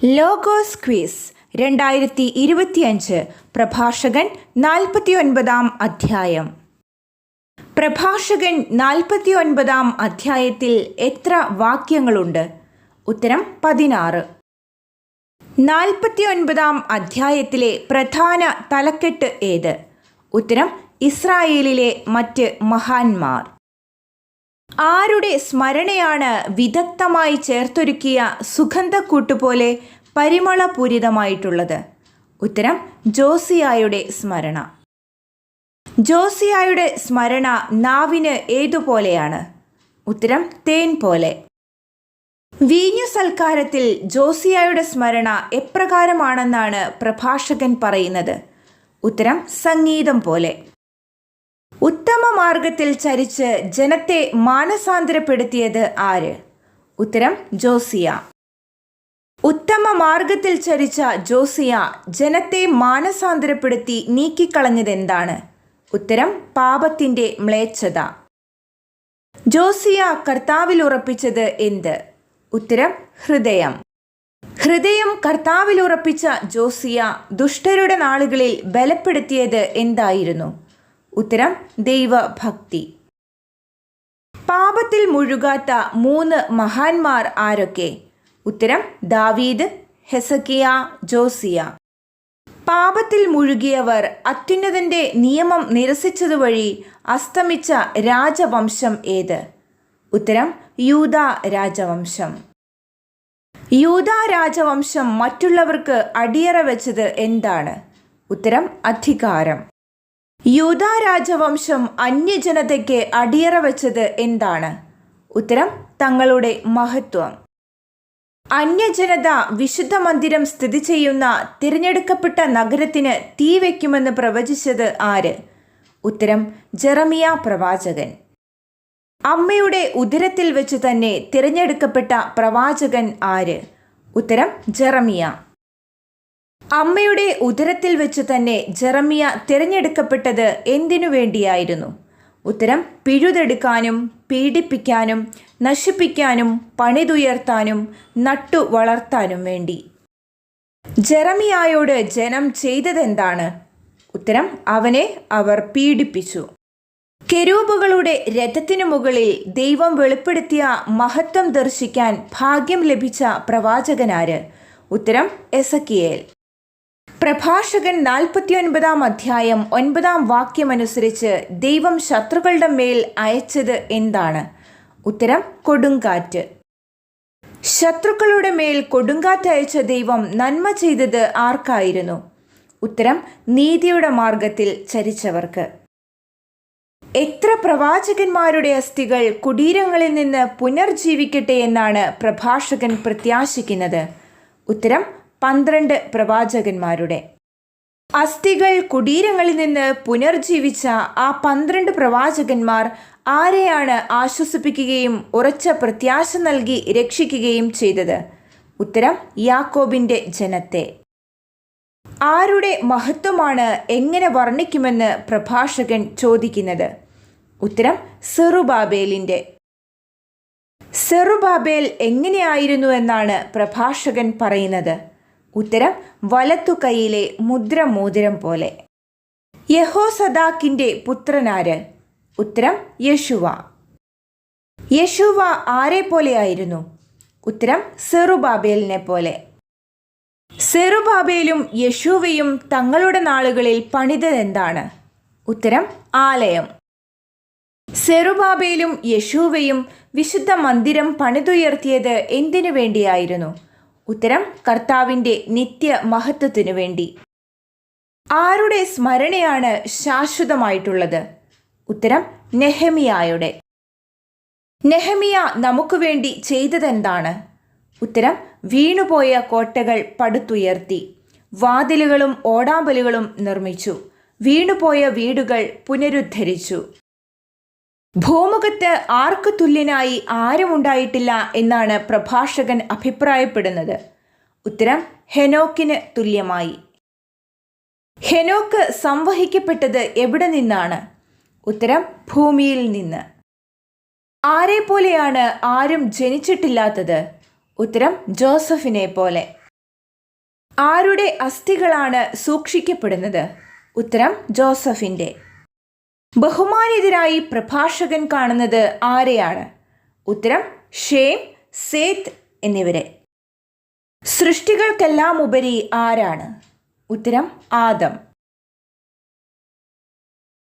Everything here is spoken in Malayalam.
ലോഗോസ് ക്വിസ് 2025 പ്രഭാഷകൻ 49 അധ്യായം. പ്രഭാഷകൻ 49 അധ്യായത്തിൽ എത്ര വാക്യങ്ങളുണ്ട്? ഉത്തരം 16. 49 അധ്യായത്തിലെ പ്രധാന തലക്കെട്ട് ഏത്? ഉത്തരം ഇസ്രായേലിലെ മറ്റ് മഹാന്മാർ. ആരുടെ സ്മരണയാണ് വിദഗ്ധമായി ചേർത്തൊരുക്കിയ സുഗന്ധക്കൂട്ടുപോലെ പരിമളപൂരിതമായിട്ടുള്ളത്? ഉത്തരം ജോസിയായുടെ സ്മരണ. ജോസിയായുടെ സ്മരണ നാവിന് ഏതുപോലെയാണ്? ഉത്തരം തേൻ പോലെ. വീഞ്ഞു സൽക്കാരത്തിൽ ജോസിയായുടെ സ്മരണ എപ്രകാരമാണെന്നാണ് പ്രഭാഷകൻ പറയുന്നത്? ഉത്തരം സംഗീതം പോലെ. ഉത്തമ മാർഗത്തിൽ ചരിച്ച് ജനത്തെ മാനസാന്തരപ്പെടുത്തിയത് ആര്? ഉത്തരം ജോസിയ. ഉത്തമ മാർഗത്തിൽ ചരിച്ച ജോസിയ ജനത്തെ മാനസാന്തരപ്പെടുത്തി നീക്കിക്കളഞ്ഞതെന്താണ്? ഉത്തരം പാപത്തിൻ്റെ മ്ലേച്ഛത. ജോസിയ കർത്താവിൽ ഉറപ്പിച്ചത് എന്ത്? ഉത്തരം ഹൃദയം. ഹൃദയം കർത്താവിൽ ഉറപ്പിച്ച ജോസിയ ദുഷ്ടരുടെ നാളുകളിൽ ബലപ്പെടുത്തിയത് എന്തായിരുന്നു? ഉത്തരം ദൈവഭക്തി. പാപത്തിൽ മുഴുകാത്ത 3 മഹാന്മാർ ആരൊക്കെ? ഉത്തരം ദാവീദ്, ഹെസക്കിയ, ജോസിയ. പാപത്തിൽ മുഴുകിയവർ അത്യുന്നതന്റെ നിയമം നിരസിച്ചതുവഴി അസ്തമിച്ച രാജവംശം ഏത്? ഉത്തരം യൂദാ രാജവംശം. യൂദാ രാജവംശം മറ്റുള്ളവർക്ക് അടിയറ വെച്ചത് എന്താണ്? ഉത്തരം അധികാരം. യൂദാ രാജവംശം അന്യജനതയ്ക്ക് അടിയറ വെച്ചത് എന്താണ്? ഉത്തരം തങ്ങളുടെ മഹത്വം. അന്യജനത വിശുദ്ധ മന്ദിരം സ്ഥിതി ചെയ്യുന്ന തിരഞ്ഞെടുക്കപ്പെട്ട നഗരത്തിന് തീ വയ്ക്കുമെന്ന് പ്രവചിച്ചത് ആര്? ഉത്തരം ജെറമിയ പ്രവാചകൻ. അമ്മയുടെ ഉദരത്തിൽ വെച്ച് തന്നെ തിരഞ്ഞെടുക്കപ്പെട്ട പ്രവാചകൻ ആര്? ഉത്തരം ജെറമിയ. അമ്മയുടെ ഉദരത്തിൽ വെച്ച് തന്നെ ജെറമിയ തിരഞ്ഞെടുക്കപ്പെട്ടത് എന്തിനു വേണ്ടിയായിരുന്നു? ഉത്തരം പിഴുതെടുക്കാനും പീഡിപ്പിക്കാനും നശിപ്പിക്കാനും പണിതുയർത്താനും നട്ടു വളർത്താനും വേണ്ടി. ജെറമിയായോട് ജനം ചെയ്തതെന്താണ്? ഉത്തരം അവനെ അവർ പീഡിപ്പിച്ചു. കെരൂബുകളുടെ രഥത്തിനു മുകളിൽ ദൈവം വെളിപ്പെടുത്തിയ മഹത്വം ദർശിക്കാൻ ഭാഗ്യം ലഭിച്ച പ്രവാചകനാര്? ഉത്തരം എസക്കിയേൽ. പ്രഭാഷകൻ 49 അധ്യായം 9 വാക്യമനുസരിച്ച് ദൈവം ശത്രുക്കളുടെ മേൽ അയച്ചത് എന്താണ്? ഉത്തരം കൊടുങ്കാറ്റ്. ശത്രുക്കളുടെ മേൽ കൊടുങ്കാറ്റ് അയച്ച ദൈവം നന്മ ചെയ്തത് ആർക്കായിരുന്നു? ഉത്തരം നീതിയുടെ മാർഗത്തിൽ ചരിച്ചവർക്ക്. എത്ര പ്രവാചകന്മാരുടെ അസ്ഥികൾ കുടീരങ്ങളിൽ നിന്ന് പുനർജീവിക്കട്ടെ എന്നാണ് പ്രഭാഷകൻ പ്രത്യാശിക്കുന്നത്? ഉത്തരം 12 പ്രവാചകന്മാരുടെ. അസ്ഥികൾ കുടീരങ്ങളിൽ നിന്ന് പുനർജീവിച്ച ആ 12 പ്രവാചകന്മാർ ആരെയാണ് ആശ്വസിപ്പിക്കുകയും ഉറച്ച പ്രത്യാശ നൽകി രക്ഷിക്കുകയും ചെയ്തത്? ഉത്തരം യാക്കോബിൻ്റെ ജനത്തെ. ആരുടെ മഹത്വമാണ് എങ്ങനെ വർണ്ണിക്കുമെന്ന് പ്രഭാഷകൻ ചോദിക്കുന്നത്? ഉത്തരം സെറുബാബേലിൻ്റെ. സെറുബാബേൽ എങ്ങനെയായിരുന്നു എന്നാണ് പ്രഭാഷകൻ പറയുന്നത്? ഉത്തരം വലത്തു കൈയിലെ മുദ്രമോതിരം പോലെ. യഹോസദാക്കിൻ്റെ പുത്രനാര്? ഉത്തരം യശുവ. യശുവ ആരെ പോലെയായിരുന്നു? ഉത്തരം സെറുബാബേലിനെ പോലെ. സെറുബാബേലും യശുവയും തങ്ങളുടെ നാളുകളിൽ പണിതതെന്താണ്? ഉത്തരം ആലയം. സെറുബാബേലും യശുവയും വിശുദ്ധ മന്ദിരം പണിതുയർത്തിയത് എന്തിനു വേണ്ടിയായിരുന്നു? ഉത്തരം കർത്താവിൻ്റെ നിത്യ മഹത്വത്തിനു വേണ്ടി. ആരുടെ സ്മരണയാണ് ശാശ്വതമായിട്ടുള്ളത്? ഉത്തരം നെഹമിയായുടെ. നെഹമിയ നമുക്ക് വേണ്ടി ചെയ്തതെന്താണ്? ഉത്തരം വീണുപോയ കോട്ടകൾ പടുത്തുയർത്തി, വാതിലുകളും ഓടാമ്പലുകളും നിർമ്മിച്ചു, വീണുപോയ വീടുകൾ പുനരുദ്ധരിച്ചു. ഭൂമുഖത്ത് ആർക്ക് തുല്യനായി ആരുമുണ്ടായിട്ടില്ല എന്നാണ് പ്രഭാഷകൻ അഭിപ്രായപ്പെടുന്നത്? ഉത്തരം ഹെനോക്കിന് തുല്യമായി. ഹെനോക്ക് സംവഹിക്കപ്പെട്ടത് എവിടെ നിന്നാണ്? ഉത്തരം ഭൂമിയിൽ നിന്ന്. ആരെ പോലെയാണ് ആരും ജനിച്ചിട്ടില്ലാത്തത്? ഉത്തരം ജോസഫിനെ പോലെ. ആരുടെ അസ്ഥികളാണ് സൂക്ഷിക്കപ്പെടുന്നത്? ഉത്തരം ജോസഫിൻ്റെ. ബഹുമാനിതരായി പ്രഭാഷകൻ കാണുന്നത് ആരെയാണ്? ഉത്തരം ഷേം, സേത്ത് എന്നിവരെ. സൃഷ്ടികൾക്കെല്ലാം ഉപരി ആരാണ്? ഉത്തരം ആദം.